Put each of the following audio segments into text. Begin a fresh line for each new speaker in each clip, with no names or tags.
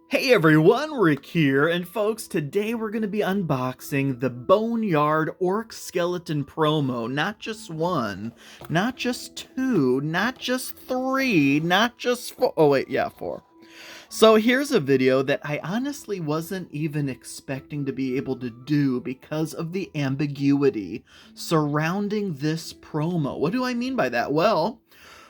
Hey everyone, Rick here, and folks, today we're going to be unboxing the Boneyard Orc Skeleton Promo. Not just one, not just two, not just three, not just four. Oh wait, yeah, four. So here's a video that I honestly wasn't even expecting to be able to do because of the ambiguity surrounding this promo. What do I mean by that? Well,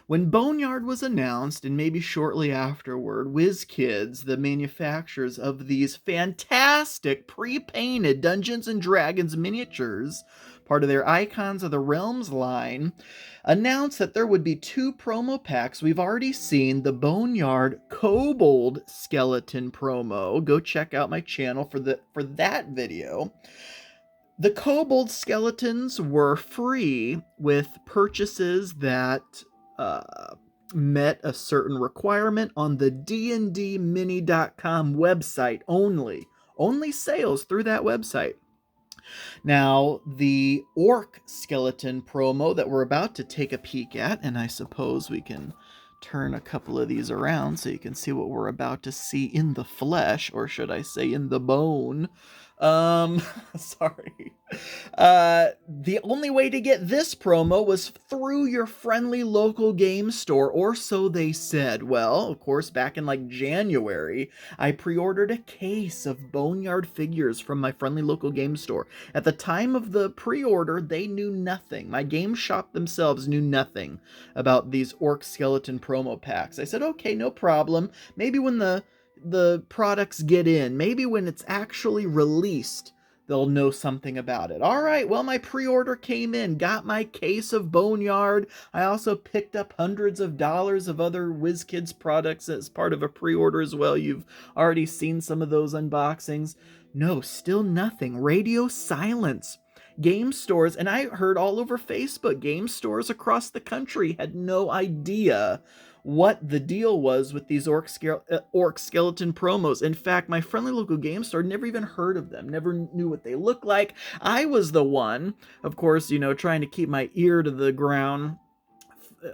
when Boneyard was announced, and maybe shortly afterward, WizKids, the manufacturers of these fantastic pre-painted Dungeons & Dragons miniatures, part of their Icons of the Realms line, announced that there would be two promo packs. We've already seen the Boneyard Kobold Skeleton Promo. Go check out my channel for that video. The Kobold Skeletons were free with purchases that met a certain requirement on the dndmini.com website only. Only sales through that website. Now, the Orc Skeleton promo that we're about to take a peek at, and I suppose we can turn a couple of these around so you can see what we're about to see in the flesh, or should I say in the bone. Sorry. The only way to get this promo was through your friendly local game store, or so they said. Well, of course, back in like January, I pre-ordered a case of Boneyard figures from my friendly local game store. At the time of the pre-order, they knew nothing. My game shop themselves knew nothing about these Orc Skeleton promo packs. I said, okay, no problem. Maybe when the products get in, maybe when it's actually released, they'll know something about it. All right, well, my pre-order came in, got my case of Boneyard. I also picked up hundreds of dollars of other WizKids products as part of a pre-order as well. You've already seen some of those unboxings. No, still nothing. Radio silence. Game stores, and I heard all over Facebook, game stores across the country had no idea what the deal was with these Orc Skeleton promos. In fact, my friendly local game store never even heard of them, never knew what they looked like. I was the one, of course, trying to keep my ear to the ground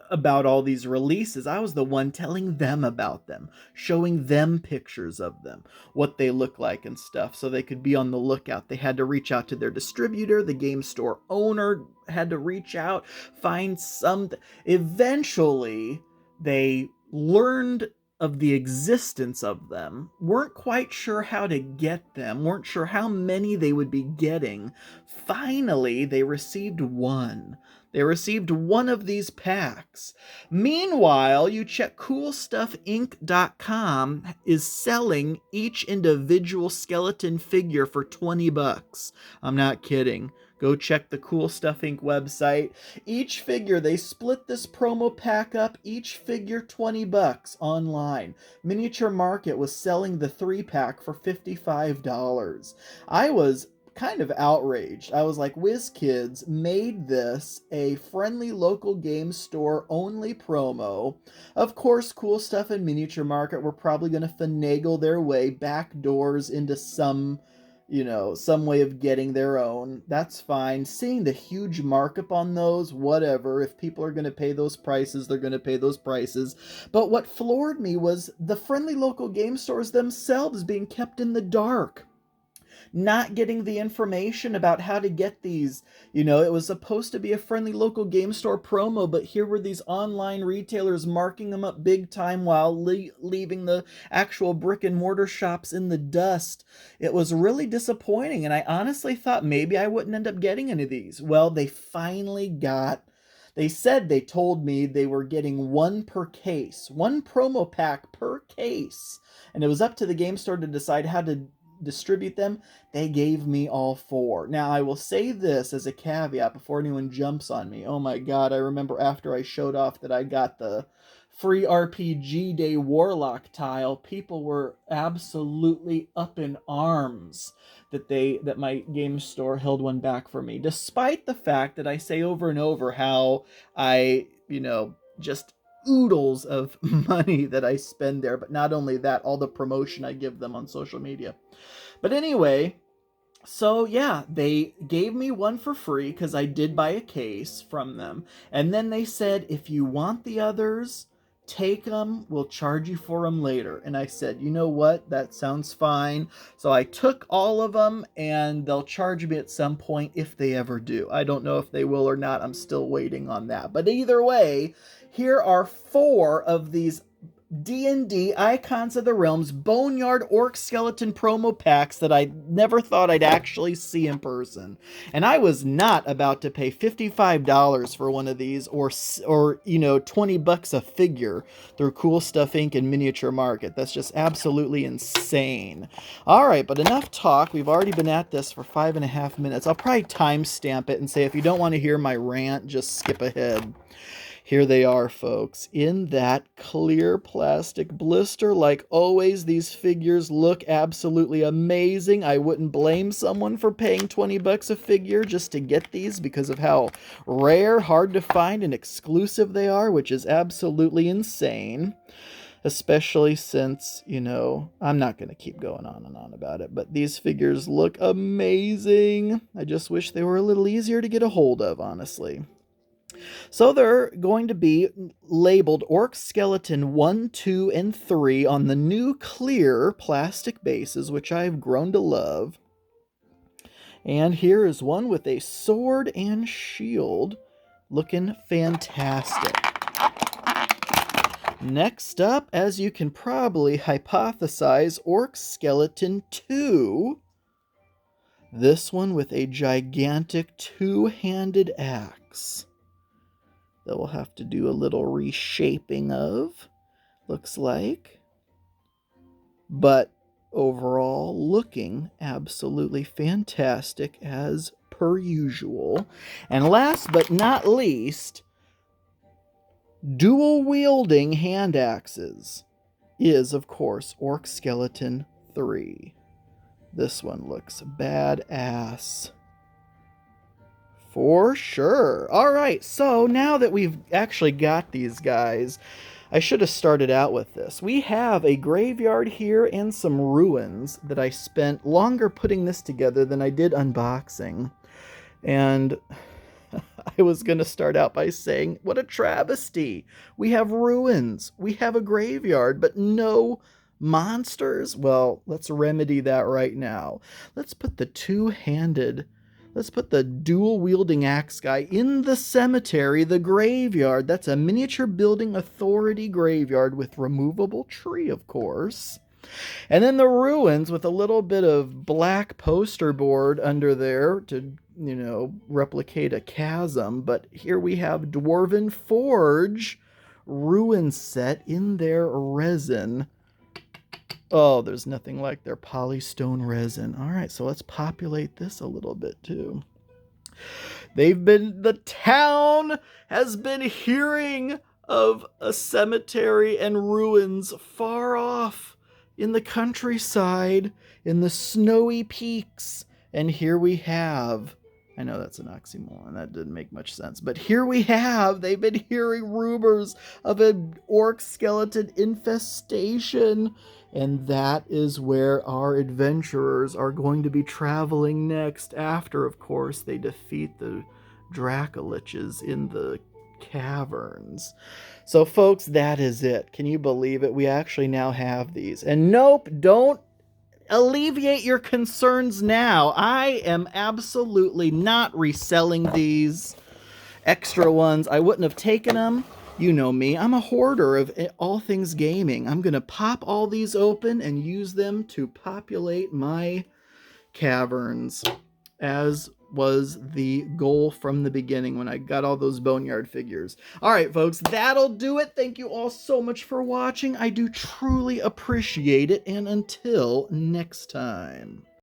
about all these releases. I was the one telling them about them, showing them pictures of them, what they look like and stuff, so they could be on the lookout. They had to reach out to their distributor, the game store owner had to reach out, find something. Eventually, they learned of the existence of them, weren't quite sure how to get them, weren't sure how many they would be getting. Finally, they received one. They received one of these packs. Meanwhile, you check CoolStuffInc.com is selling each individual skeleton figure for $20. I'm not kidding. Go check the Cool Stuff Inc. website. Each figure, they split this promo pack up, each figure $20 online. Miniature Market was selling the 3-pack for $55. I was kind of outraged. I was like, WizKids made this a friendly local game store only promo. Of course, Cool Stuff and Miniature Market were probably going to finagle their way back doors into some way of getting their own. That's fine. Seeing the huge markup on those, whatever. If people are going to pay those prices, they're going to pay those prices. But what floored me was the friendly local game stores themselves being kept in the dark, not getting the information about how to get these. It was supposed to be a friendly local game store promo, but here were these online retailers marking them up big time while leaving the actual brick and mortar shops in the dust. It was really disappointing, and I honestly thought maybe I wouldn't end up getting any of these. Well, they finally got. They told me they were getting one per case, one promo pack per case, and it was up to the game store to decide how to distribute them. They gave me all 4. Now, I will say this as a caveat before anyone jumps on me. Oh my god, I remember after I showed off that I got the free RPG Day Warlock tile, people were absolutely up in arms that my game store held one back for me, despite the fact that I say over and over how I, just oodles of money that I spend there. But not only that, all the promotion I give them on social media. But anyway, so yeah, they gave me one for free because I did buy a case from them. And then they said, if you want the others, take them, we'll charge you for them later. And I said, you know what? That sounds fine. So I took all of them, and they'll charge me at some point if they ever do. I don't know if they will or not. I'm still waiting on that. But either way, here are 4 of these D&D Icons of the Realms Boneyard Orc Skeleton Promo packs that I never thought I'd actually see in person. And I was not about to pay $55 for one of these, or you know, $20 a figure through Cool Stuff Inc. and Miniature Market. That's just absolutely insane. All right, but enough talk. We've already been at this for 5.5 minutes. I'll probably timestamp it and say, if you don't want to hear my rant, just skip ahead. Here they are, folks, in that clear plastic blister. Like always, these figures look absolutely amazing. I wouldn't blame someone for paying $20 a figure just to get these because of how rare, hard to find, and exclusive they are, which is absolutely insane. Especially since, you know, I'm not going to keep going on and on about it, but these figures look amazing. I just wish they were a little easier to get a hold of, honestly. So they're going to be labeled Orc Skeleton 1, 2, and 3 on the new clear plastic bases, which I've grown to love. And here is one with a sword and shield, looking fantastic. Next up, as you can probably hypothesize, Orc Skeleton 2. This one with a gigantic 2-handed axe that we'll have to do a little reshaping of, looks like. But overall, looking absolutely fantastic as per usual. And last but not least, dual-wielding hand axes is, of course, Orc Skeleton 3. This one looks badass. For sure. All right, so now that we've actually got these guys, I should have started out with this. We have a graveyard here and some ruins that I spent longer putting this together than I did unboxing. And I was going to start out by saying, what a travesty. We have ruins. We have a graveyard, but no monsters. Well, let's remedy that right now. Let's put the dual-wielding axe guy in the cemetery, the graveyard. That's a miniature building authority graveyard with removable tree, of course. And then the ruins with a little bit of black poster board under there to, you know, replicate a chasm. But here we have Dwarven Forge ruin set in their resin. Oh, there's nothing like their polystone resin. All right, so let's populate this a little bit too. The town has been hearing of a cemetery and ruins far off in the countryside, in the snowy peaks. And here we have, I know that's an oxymoron, that didn't make much sense, but here we have, they've been hearing rumors of an orc skeleton infestation. And that is where our adventurers are going to be traveling next, after, of course, they defeat the Dracoliches in the caverns. So, folks, that is it. Can you believe it? We actually now have these. And nope, don't alleviate your concerns now. I am absolutely not reselling these extra ones. I wouldn't have taken them. You know me, I'm a hoarder of all things gaming. I'm going to pop all these open and use them to populate my caverns, as was the goal from the beginning when I got all those Boneyard figures. All right, folks, that'll do it. Thank you all so much for watching. I do truly appreciate it, and until next time.